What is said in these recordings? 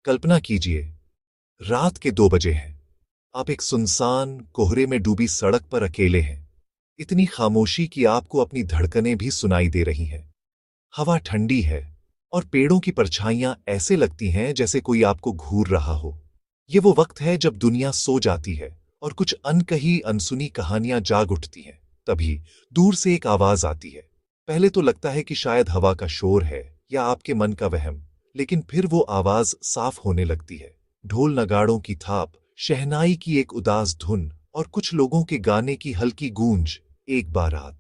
कल्पना कीजिए, रात के 2 बजे हैं। आप एक सुनसान कोहरे में डूबी सड़क पर अकेले हैं। इतनी खामोशी कि आपको अपनी धड़कनें भी सुनाई दे रही हैं। हवा ठंडी है और पेड़ों की परछाइयां ऐसे लगती हैं जैसे कोई आपको घूर रहा हो। ये वो वक्त है जब दुनिया सो जाती है और कुछ अनकही अनसुनी कहानियां जाग उठती हैं। तभी दूर से एक आवाज आती है। पहले तो लगता है कि शायद हवा का शोर है या आपके मन का वहम, लेकिन फिर वो आवाज साफ होने लगती है। ढोल नगाड़ों की थाप, शहनाई की एक उदास धुन और कुछ लोगों के गाने की हल्की गूंज। एक बारात।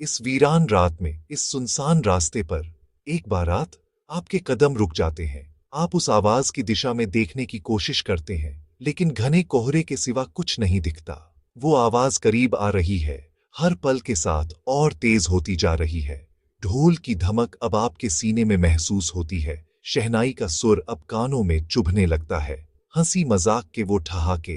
इस वीरान रात में, इस सुनसान रास्ते पर एक बारात। आपके कदम रुक जाते हैं। आप उस आवाज की दिशा में देखने की कोशिश करते हैं, लेकिन घने कोहरे के सिवा कुछ नहीं दिखता। वो आवाज करीब आ रही है, हर पल के साथ और तेज होती जा रही है। ढोल की धमक अब आपके सीने में महसूस होती है। शहनाई का सुर अब कानों में चुभने लगता है। हंसी मजाक के वो ठहाके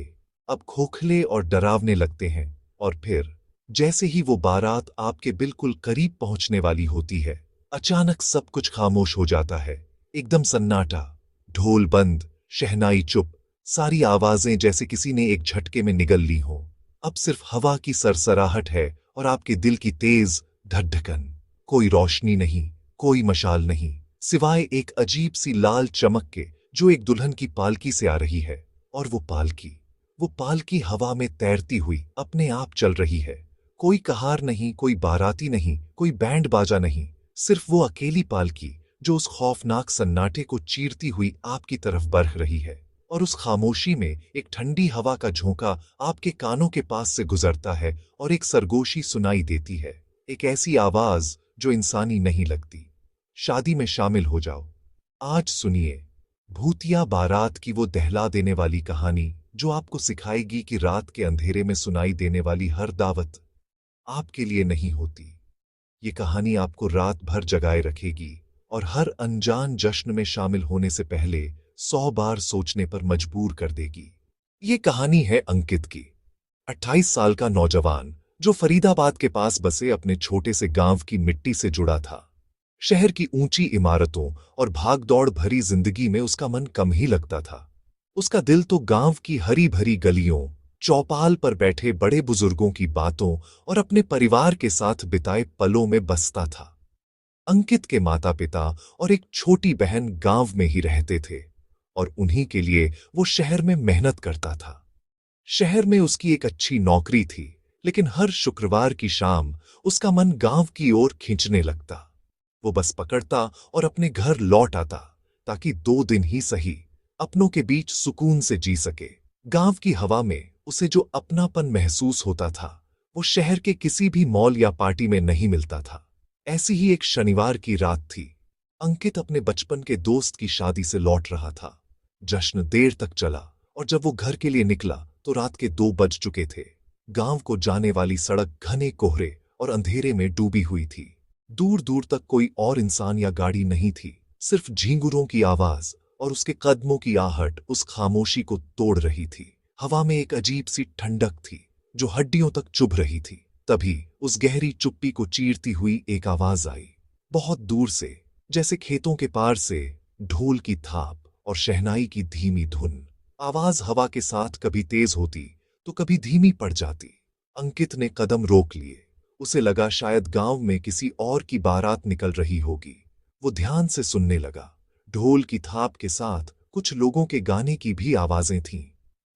अब खोखले और डरावने लगते हैं। और फिर जैसे ही वो बारात आपके बिल्कुल करीब पहुंचने वाली होती है, अचानक सब कुछ खामोश हो जाता है। एकदम सन्नाटा। ढोल बंद, शहनाई चुप, सारी आवाजें जैसे किसी ने एक झटके में निगल ली हों। अब सिर्फ हवा की सरसराहट है और आपके दिल की तेज धड़धकन। कोई रोशनी नहीं, कोई मशाल नहीं, सिवाय एक अजीब सी लाल चमक के जो एक दुल्हन की पालकी से आ रही है। और वो पालकी हवा में तैरती हुई अपने आप चल रही है। कोई कहार नहीं, कोई बाराती नहीं, कोई बैंड बाजा नहीं, सिर्फ वो अकेली पालकी जो उस खौफनाक सन्नाटे को चीरती हुई आपकी तरफ बढ़ रही है। और उस खामोशी में एक ठंडी हवा का झोंका आपके कानों के पास से गुजरता है और एक सरगोशी सुनाई देती है। एक ऐसी आवाज जो इंसानी नहीं लगती। शादी में शामिल हो जाओ। आज सुनिए भूतिया बारात की वो दहला देने वाली कहानी जो आपको सिखाएगी कि रात के अंधेरे में सुनाई देने वाली हर दावत आपके लिए नहीं होती। ये कहानी आपको रात भर जगाए रखेगी और हर अनजान जश्न में शामिल होने से पहले 100 बार सोचने पर मजबूर कर देगी। ये कहानी है अंकित की। 28 साल का नौजवान जो फरीदाबाद के पास बसे अपने छोटे से गांव की मिट्टी से जुड़ा था। शहर की ऊंची इमारतों और भागदौड़ भरी जिंदगी में उसका मन कम ही लगता था। उसका दिल तो गांव की हरी भरी गलियों, चौपाल पर बैठे बड़े बुजुर्गों की बातों और अपने परिवार के साथ बिताए पलों में बसता था। अंकित के माता पिता और एक छोटी बहन गांव में ही रहते थे और उन्हीं के लिए वो शहर में मेहनत करता था। शहर में उसकी एक अच्छी नौकरी थी, लेकिन हर शुक्रवार की शाम उसका मन गांव की ओर खींचने लगता। वो बस पकड़ता और अपने घर लौट आता ताकि 2 दिन ही सही अपनों के बीच सुकून से जी सके। गांव की हवा में उसे जो अपनापन महसूस होता था, वो शहर के किसी भी मॉल या पार्टी में नहीं मिलता था। ऐसी ही एक शनिवार की रात थी। अंकित अपने बचपन के दोस्त की शादी से लौट रहा था। जश्न देर तक चला और जब वो घर के लिए निकला तो रात के 2 बज चुके थे। गांव को जाने वाली सड़क घने कोहरे और अंधेरे में डूबी हुई थी। दूर दूर तक कोई और इंसान या गाड़ी नहीं थी, सिर्फ झींगुरों की आवाज और उसके कदमों की आहट उस खामोशी को तोड़ रही थी। हवा में एक अजीब सी ठंडक थी जो हड्डियों तक चुभ रही थी। तभी उस गहरी चुप्पी को चीरती हुई एक आवाज आई, बहुत दूर से, जैसे खेतों के पार से। ढोल की थाप और शहनाई की धीमी धुन। आवाज हवा के साथ कभी तेज होती तो कभी धीमी पड़ जाती। अंकित ने कदम रोक लिए। उसे लगा शायद गांव में किसी और की बारात निकल रही होगी। वो ध्यान से सुनने लगा। ढोल की थाप के साथ कुछ लोगों के गाने की भी आवाजें थीं।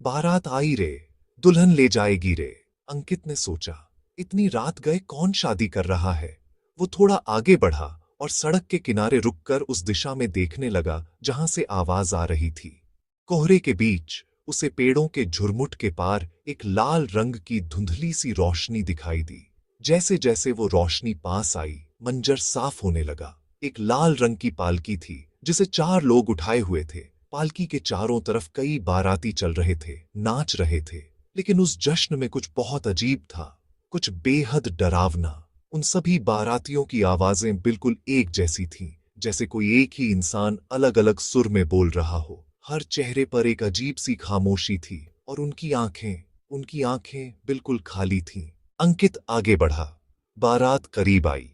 बारात आई रे, दुल्हन ले जाएगी रे। अंकित ने सोचा, इतनी रात गए कौन शादी कर रहा है। वो थोड़ा आगे बढ़ा और सड़क के किनारे रुककर उस दिशा में देखने लगा जहां से आवाज आ रही थी। कोहरे के बीच उसे पेड़ों के झुरमुट के पार एक लाल रंग की धुंधली सी रोशनी दिखाई दी। जैसे जैसे वो रोशनी पास आई, मंजर साफ होने लगा। एक लाल रंग की पालकी थी जिसे 4 लोग उठाए हुए थे। पालकी के चारों तरफ कई बाराती चल रहे थे, नाच रहे थे। लेकिन उस जश्न में कुछ बहुत अजीब था, कुछ बेहद डरावना। उन सभी बारातियों की आवाजें बिल्कुल एक जैसी थीं, जैसे कोई एक ही इंसान अलग अलग सुर में बोल रहा हो। हर चेहरे पर एक अजीब सी खामोशी थी और उनकी आंखें बिल्कुल खाली थीं। अंकित आगे बढ़ा। बारात करीब आई।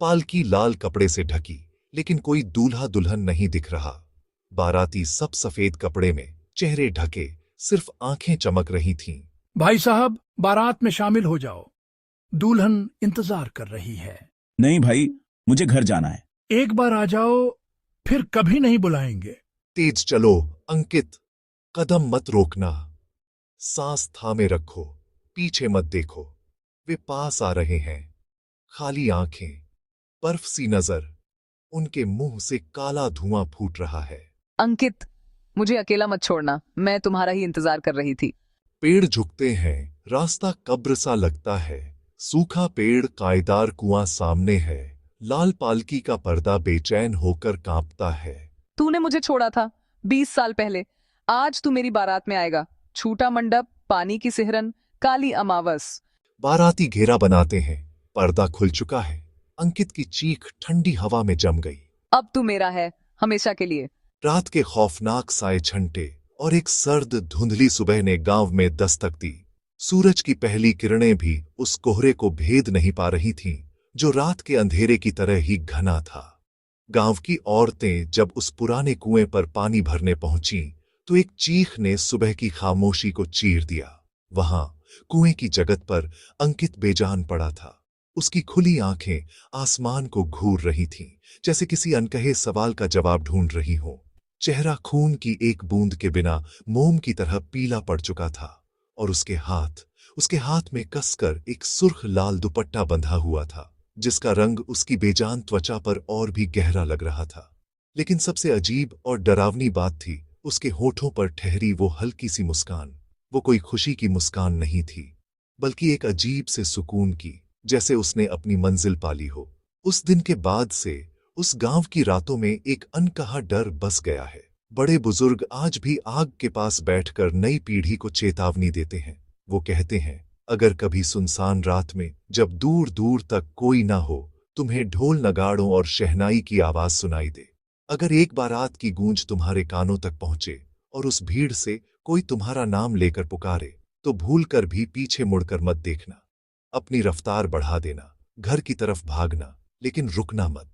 पालकी लाल कपड़े से ढकी, लेकिन कोई दूल्हा दुल्हन नहीं दिख रहा। बाराती सब सफेद कपड़े में, चेहरे ढके, सिर्फ आंखें चमक रही थीं। भाई साहब, बारात में शामिल हो जाओ। दुल्हन इंतजार कर रही है। नहीं भाई, मुझे घर जाना है। एक बार आ जाओ, फिर कभी नहीं बुलाएंगे। तेज चलो अंकित, कदम मत रोकना, सांस थामे रखो, पीछे मत देखो। वे पास आ रहे हैं, खाली आंखें, बर्फ सी नजर, उनके मुंह से काला धुआं फूट रहा है। अंकित, मुझे अकेला मत छोड़ना, मैं तुम्हारा ही इंतजार कर रही थी। पेड़ झुकते हैं, रास्ता कब्र सा लगता है। सूखा पेड़, कायदार कुआं सामने है। लाल पालकी का पर्दा बेचैन होकर कांपता है। तूने मुझे छोड़ा था 20 साल पहले, आज तू मेरी बारात में आएगा। छूटा मंडप, पानी की सिहरन, काली अमावस। बाराती घेरा बनाते हैं, पर्दा खुल चुका है। अंकित की चीख ठंडी हवा में जम गई। अब तू मेरा है, हमेशा के लिए। रात के खौफनाक साए छंटे और एक सर्द धुंधली सुबह ने गांव में दस्तक दी। सूरज की पहली किरणें भी उस कोहरे को भेद नहीं पा रही थीं, जो रात के अंधेरे की तरह ही घना था। गांव की औरतें जब उस पुराने कुएं पर पानी भरने पहुंचीं, तो एक चीख ने सुबह की खामोशी को चीर दिया। वहां कुएं की जगत पर अंकित बेजान पड़ा था। उसकी खुली आंखें आसमान को घूर रही थीं, जैसे किसी अनकहे सवाल का जवाब ढूंढ रही हों। चेहरा खून की एक बूंद के बिना मोम की तरह पीला पड़ चुका था, और उसके हाथ में कसकर एक सुर्ख लाल दुपट्टा बंधा हुआ था, जिसका रंग उसकी बेजान त्वचा पर और भी गहरा लग रहा था। लेकिन सबसे अजीब और डरावनी बात थी उसके होठों पर ठहरी वो हल्की सी मुस्कान। वो कोई खुशी की मुस्कान नहीं थी, बल्कि एक अजीब से सुकून की, जैसे उसने अपनी मंजिल पाली हो। उस दिन के बाद से उस गांव की रातों में एक अनकहा डर बस गया है। बड़े बुजुर्ग आज भी आग के पास बैठकर नई पीढ़ी को चेतावनी देते हैं। वो कहते हैं, अगर कभी सुनसान रात में, जब दूर दूर तक कोई ना हो, तुम्हें ढोल नगाड़ों और शहनाई की आवाज सुनाई दे, अगर एक बारात की गूंज तुम्हारे कानों तक पहुंचे और उस भीड़ से कोई तुम्हारा नाम लेकर पुकारे, तो भूल कर भी पीछे मुड़कर मत देखना। अपनी रफ्तार बढ़ा देना, घर की तरफ भागना, लेकिन रुकना मत।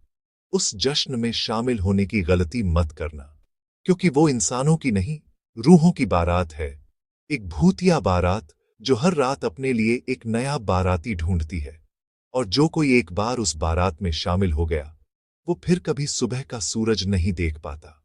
उस जश्न में शामिल होने की गलती मत करना, क्योंकि वो इंसानों की नहीं, रूहों की बारात है। एक भूतिया बारात जो हर रात अपने लिए एक नया बाराती ढूंढती है, और जो कोई एक बार उस बारात में शामिल हो गया, वो फिर कभी सुबह का सूरज नहीं देख पाता।